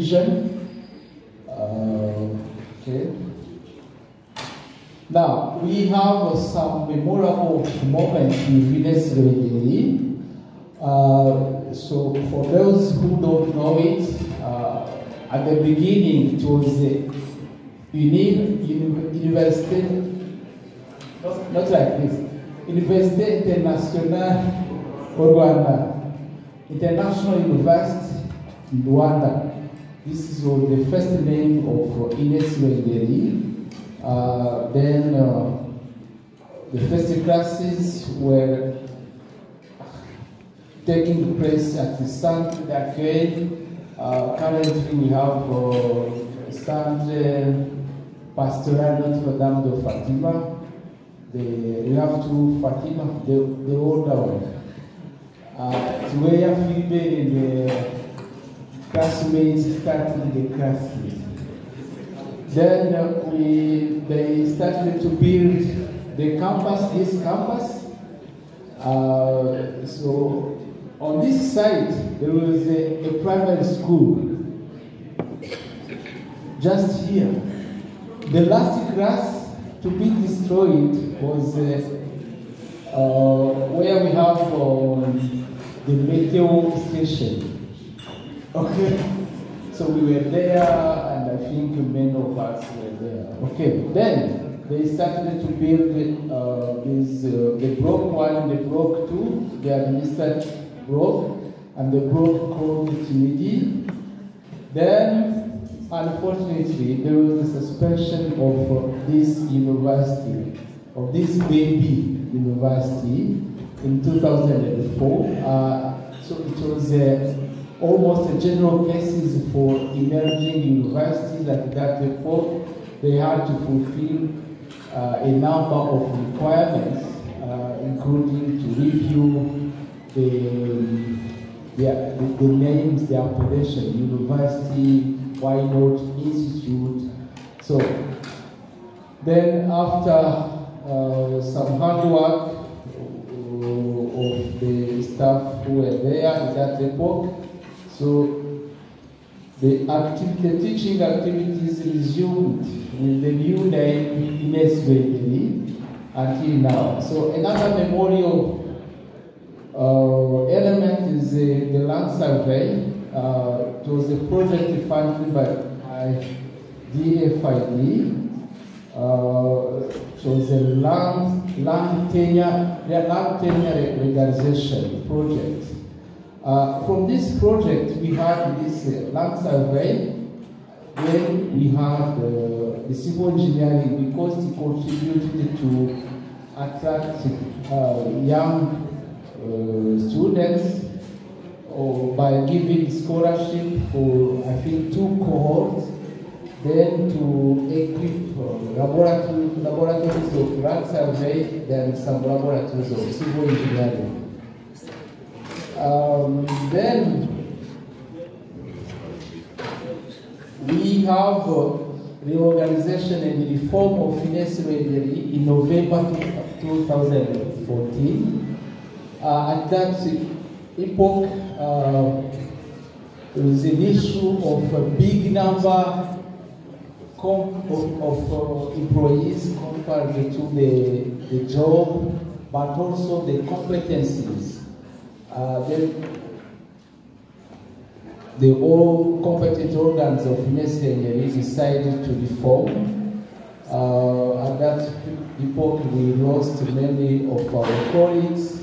vision. Okay. Now, we have some memorable moments with Ines Ruhengeri. So, for those who don't know it, at the beginning, it was a university, not like this, Université Internationale Rwanda, International University in Rwanda. This was the first name of Ines Ruhengeri. Then the first classes were taking place at the Centre d'Accueil. Currently we have Centre Pastoral Notre-Dame de Fatima. We have two Fatima, the older one. It's where Philippe and the classmates started the classes. Then they started to build the campus, this campus. So on this side, there was a primary school. Just here. The last class to be destroyed was where we have the meteo station. Okay. So we were there, and I think many of us were there. Okay, then they started to build the block 1, the block 2, the administrative block, and the block called Timidi. Then, unfortunately, there was a suspension of this university, of this baby university, in 2004. So it was almost a general basis for emerging universities at that point. They had to fulfill a number of requirements, including to review the names, the appellation, university, why not institute. So then after some hard work of the staff who were there at that epoch, so the teaching activities resumed with the new name Ines Ruhengeri until now. So another memorial element is the land survey. It was a project funded by DFID. It was a land tenure legalization project. From this project, we had this land survey, then we had the civil engineering, because it contributed to attract young students by giving scholarship for, I think, 2 cohorts, then to equip laboratories of land survey, then some laboratories of civil engineering. Then we have reorganization and reform of Ines Ruhengeri in November 2014. At that epoch, there was an issue of a big number of employees compared to the job, but also the competencies. The all competent organs of Ines Ruhengeri decided to reform. At that epoch, we lost many of our colleagues,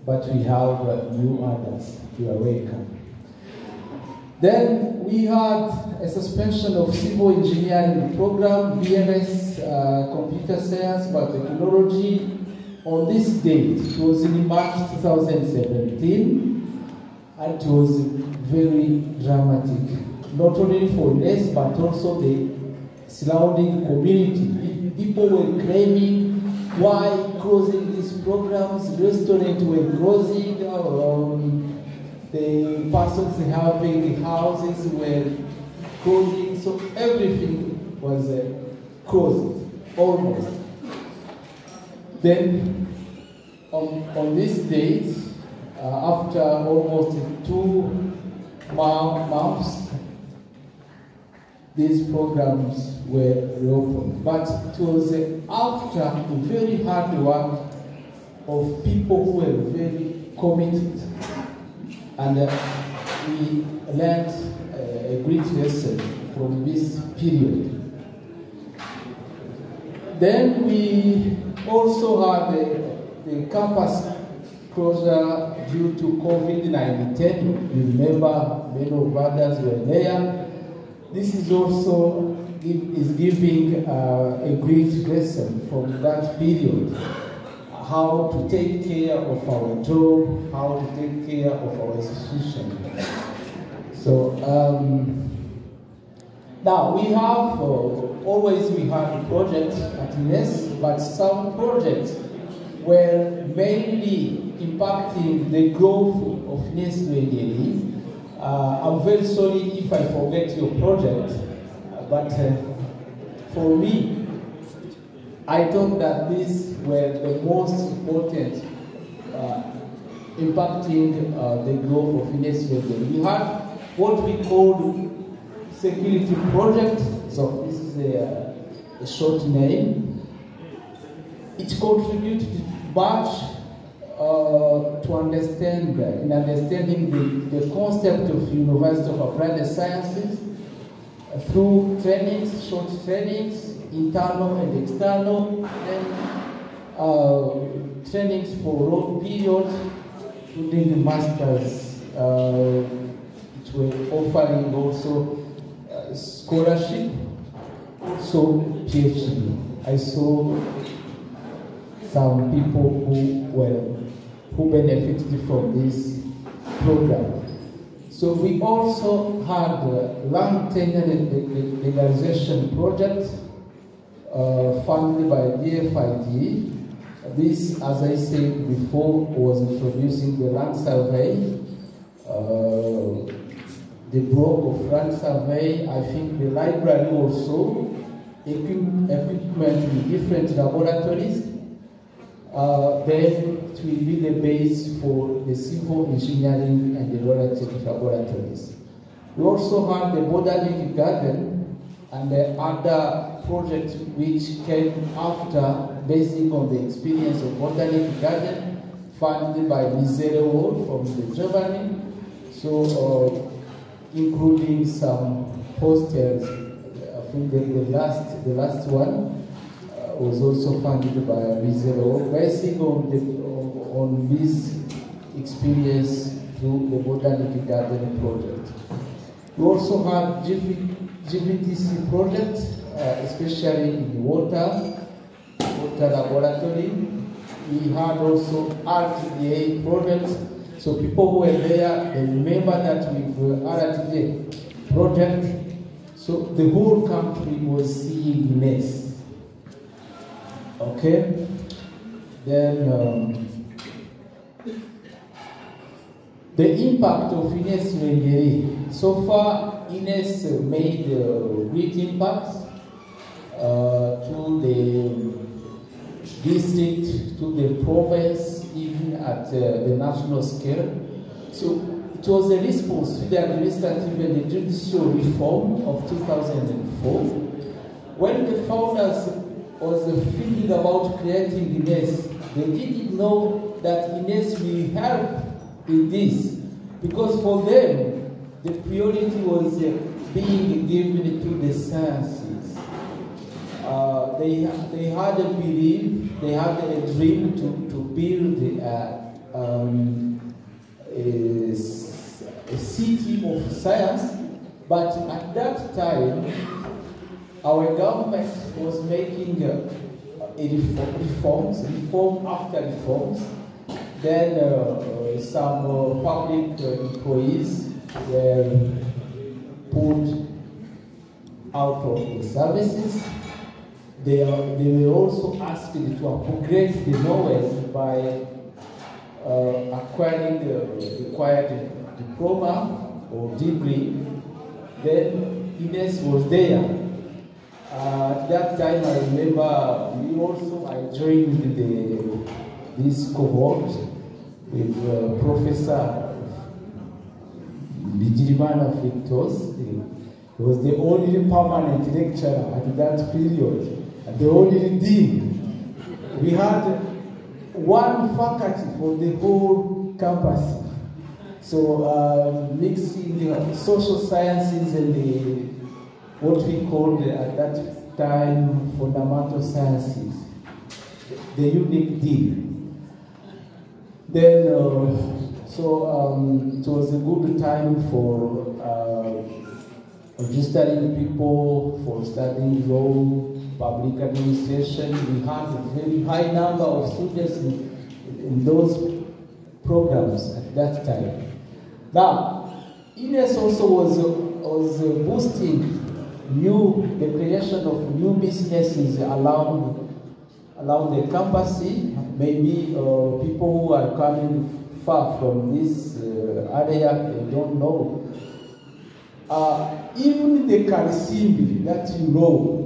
but we have new others. You are welcome. Then we had a suspension of civil engineering program, BMS, computer science, biotechnology. On this date, it was in March 2017, and it was very dramatic, not only for Ines, but also the surrounding community. People were claiming, why closing these programs? Restaurants were closing, the persons having houses were closing, so everything was closed, almost. Then, on this date, after almost 2 months, these programs were reopened. But it was after very hard work of people who were very committed, and we learned a great lesson from this period. Then we also had the campus closure due to COVID-19. You remember many of others were there. This is also giving a great lesson from that period. How to take care of our job, how to take care of our institution. So now we have always we had projects at Ines, but some projects were mainly impacting the growth of Ines Ruhengeri. I'm very sorry if I forget your project, but for me, I thought that these were the most important impacting the growth of Ines Ruhengeri. We had what we call security project. So this is a short name. It contributed much to understanding the concept of University of Applied Sciences through trainings, short trainings, internal and external, and trainings for long periods, including the masters. It were offering also scholarship, so PhD. I saw some people who benefited from this program. So we also had land tenure legalization project funded by DFID. This, as I said before, was introducing the land survey, the block of land survey. I think the library also, equipment in different laboratories. Then it will be the base for the civil engineering and the related laboratories. We also have the botanic garden and the other projects which came after, based on the experience of botanic garden, funded by Miserewald from Germany. So, including some hostels. I think the last one was also funded by Miserewald, based on this experience through the botanic garden project. We also have GVTC projects, especially in water laboratory. We had also RTDA projects. So people who were there, they remember that with RTDA project, so the whole country was seeing Ines. Okay? Then the impact of Ines Ruhengeri. So far, Ines made great impacts to the district, to the province, even at the national scale. So it was a response to the administrative and judicial reform of 2004. When the founders was thinking about creating Ines, they didn't know that Ines will help in this, because for them, the priority was being given to the sciences. They had a belief, they had a dream to build a city of science, but at that time, our government was making reform after reforms. Then some public employees were put out of the services. They were also asked to upgrade the knowledge by acquiring the required diploma or degree. Then Ines was there. At that time, I remember I joined this cohort with Professor Bijirimana Victos. He was the only permanent lecturer at that period, and the only dean. We had one faculty for the whole campus. So mixing social sciences and what we called at that time fundamental sciences, the unique dean. Then, it was a good time for registering people for studying law, public administration. We had a very high number of students in those programs at that time. Now, Ines also was boosting the creation of new businesses around the campus. Maybe people who are coming far from this area, they don't know. Even the Karisimbi that you know,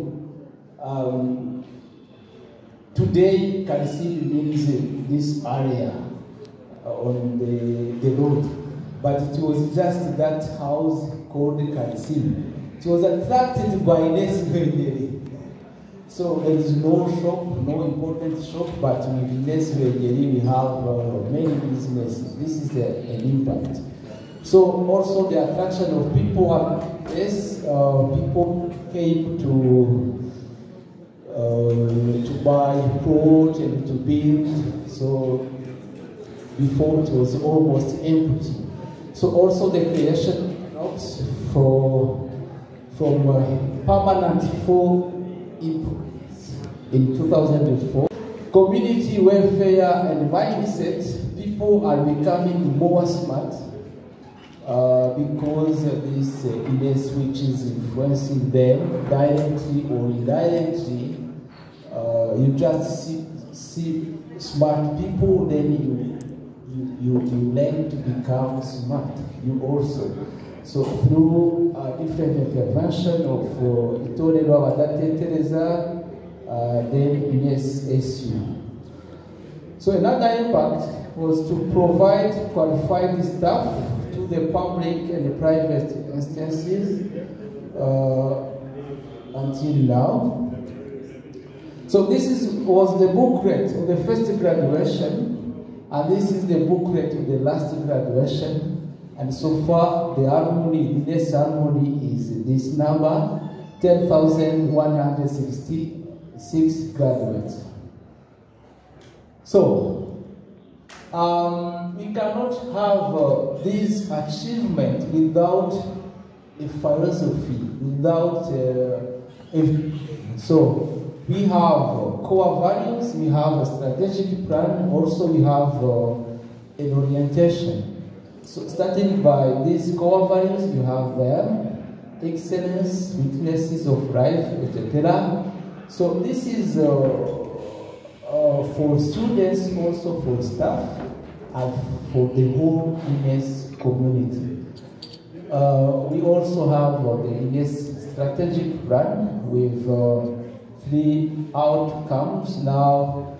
today Karisimbi means this area on the road, but it was just that house called Karisimbi. It was attracted by Ines Ruhengeri. So there is no shop, no important shop, but with Ines Ruhengeri we have many businesses. This is an impact. So also the attraction of people, yes, people came to buy plot and to build. So before it was almost empty. So also the creation of from permanent for in 2004. Community welfare and mindset, people are becoming more smart because this Ines, which is influencing them directly or indirectly. You just see smart people, then you learn to become smart. You also. So through different intervention of Itorero Adate Teresa, then Ines SU. So another impact was to provide qualified staff to the public and the private instances until now. So this was the booklet of the first graduation, and this is the booklet of the last graduation. And so far, the harmony, the Ines harmony is this number, 10,166 graduates. So, we cannot have this achievement without a philosophy, without so we have core values, we have a strategic plan, also we have an orientation. So starting by these core values, you have them, excellence, witnesses of life, etc. So this is for students, also for staff, and for the whole Ines community. We also have the Ines strategic plan with 3 outcomes. Now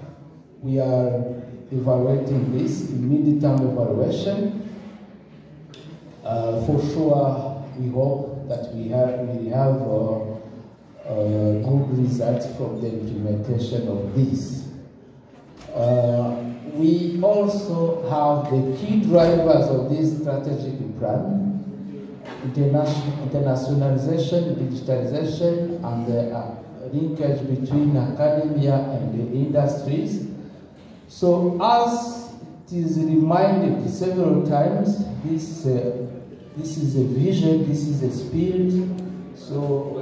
we are evaluating this in mid-term evaluation. For sure, we hope that we have good results from the implementation of this. We also have the key drivers of this strategic plan: internationalization, digitalization, and the linkage between academia and the industries. So, as it is reminded several times, this is a vision, this is a spirit. So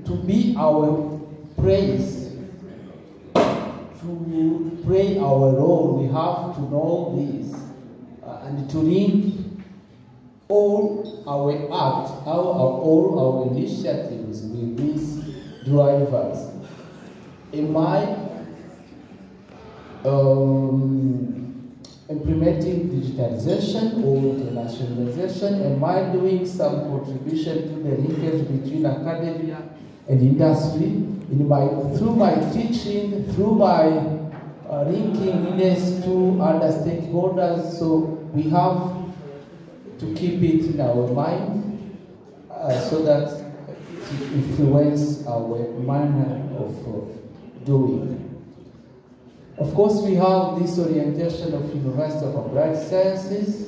to be our praise, to play our role, we have to know this and to link all our acts, all our initiatives with these drivers. Am I implementing digitalization or internationalization? Am I doing some contribution to the linkage between academia and industry? Through my teaching, through my linking Ines to other stakeholders, so we have to keep it in our mind. so that it influence our manner of doing. Of course, we have this orientation of University of Applied Sciences.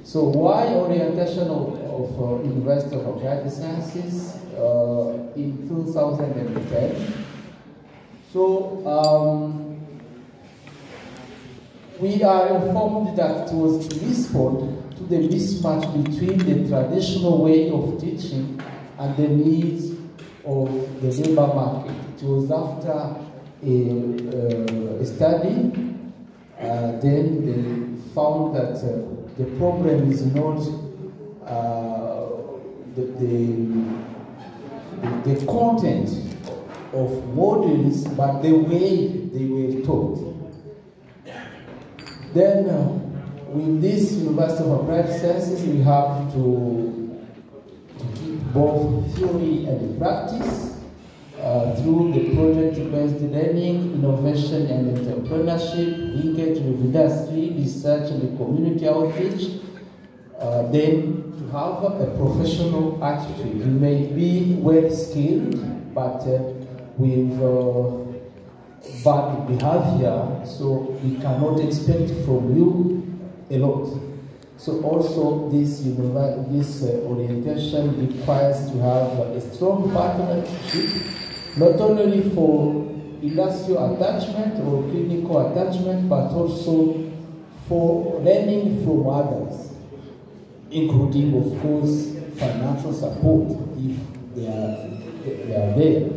So why orientation of University of Applied Sciences in 2010? So we are informed that it was to respond to the mismatch between the traditional way of teaching and the needs of the labor market. It was after a study, then they found that the problem is not the content of modules, but the way they were taught. Then, with this University of Applied Sciences, we have to keep both theory and practice through the project-based learning, innovation and entrepreneurship, linkage with industry, research and community outreach. Then to have a professional attitude. You may be well skilled, but with bad behavior, so we cannot expect from you a lot. So also this orientation requires to have a strong partnership, not only for industrial attachment or clinical attachment, but also for learning from others, including, of course, financial support if they are there.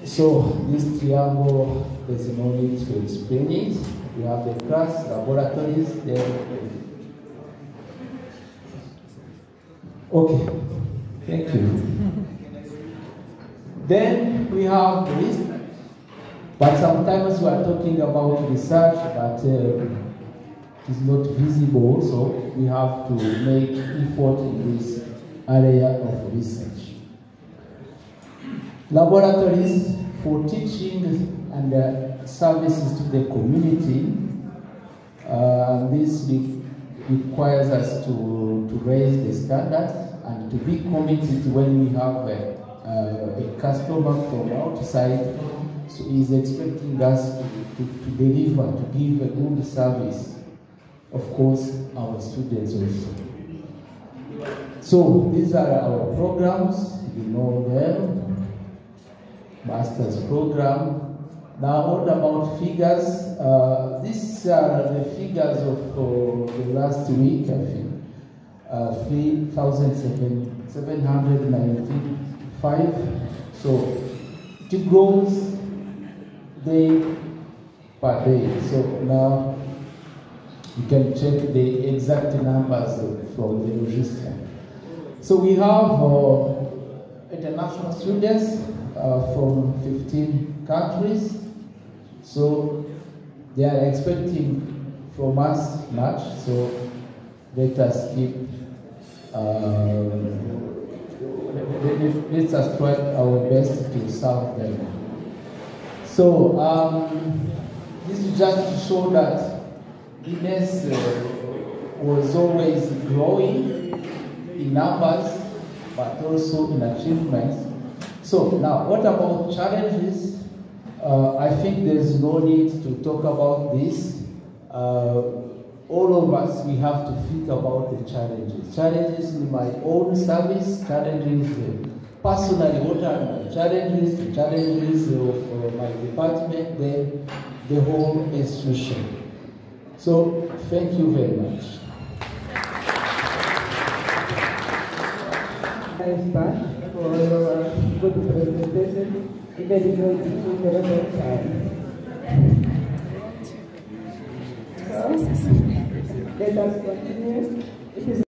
So this triangle, there's no need to explain it. We have the class, laboratories, there. Okay, thank you. Then we have this, but sometimes we are talking about research, but it is not visible, so we have to make effort in this area of research. Laboratories for teaching and services to the community. This requires us to raise the standards and to be committed when we have a customer from outside. So he's expecting us to deliver, to give a good service. Of course, our students also. So these are our programs, you know them. Master's program. Now, what about figures? These are the figures of the last week, I think. 3,795. So it grows day per day. So now you can check the exact numbers from the register. So we have international students from 15 countries. So they are expecting from us much. So let us keep, let us try our best to serve them. So this is just to show that Ines was always growing in numbers, but also in achievements. So now, what about challenges? I think there's no need to talk about this. All of us, we have to think about the challenges. Challenges in my own service, challenges personally, what are my challenges, the challenges of my department, then the whole institution. So, thank you very much. Thanks, Pat, for your good presentation, even though it took a lot of time. So, let us continue. It is